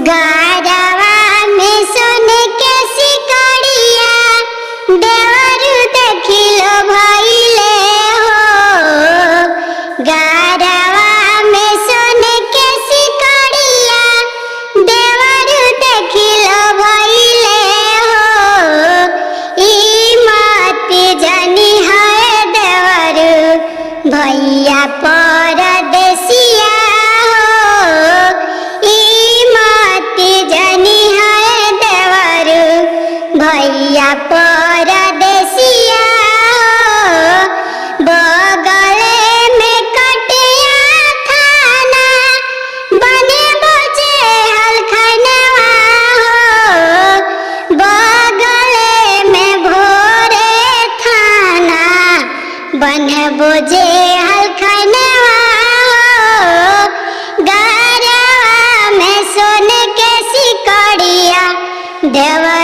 गारवा में सोन के सिकड़िया देवरु देखिलो भइले हो। गारवा में सोन के सिकड़िया देवरु देखिलो भइले हो। ई मत जानी है देवरु भैया परदेसिया हो। ई मत जानी है देवरु भैया परदेसिया हो। बगले में कटिया थाना बने बचे हलखनवा हो। बगले में भोरे थाना बने बोझे हलखनवा हो। गारवा में सोन के सिकड़िया देवा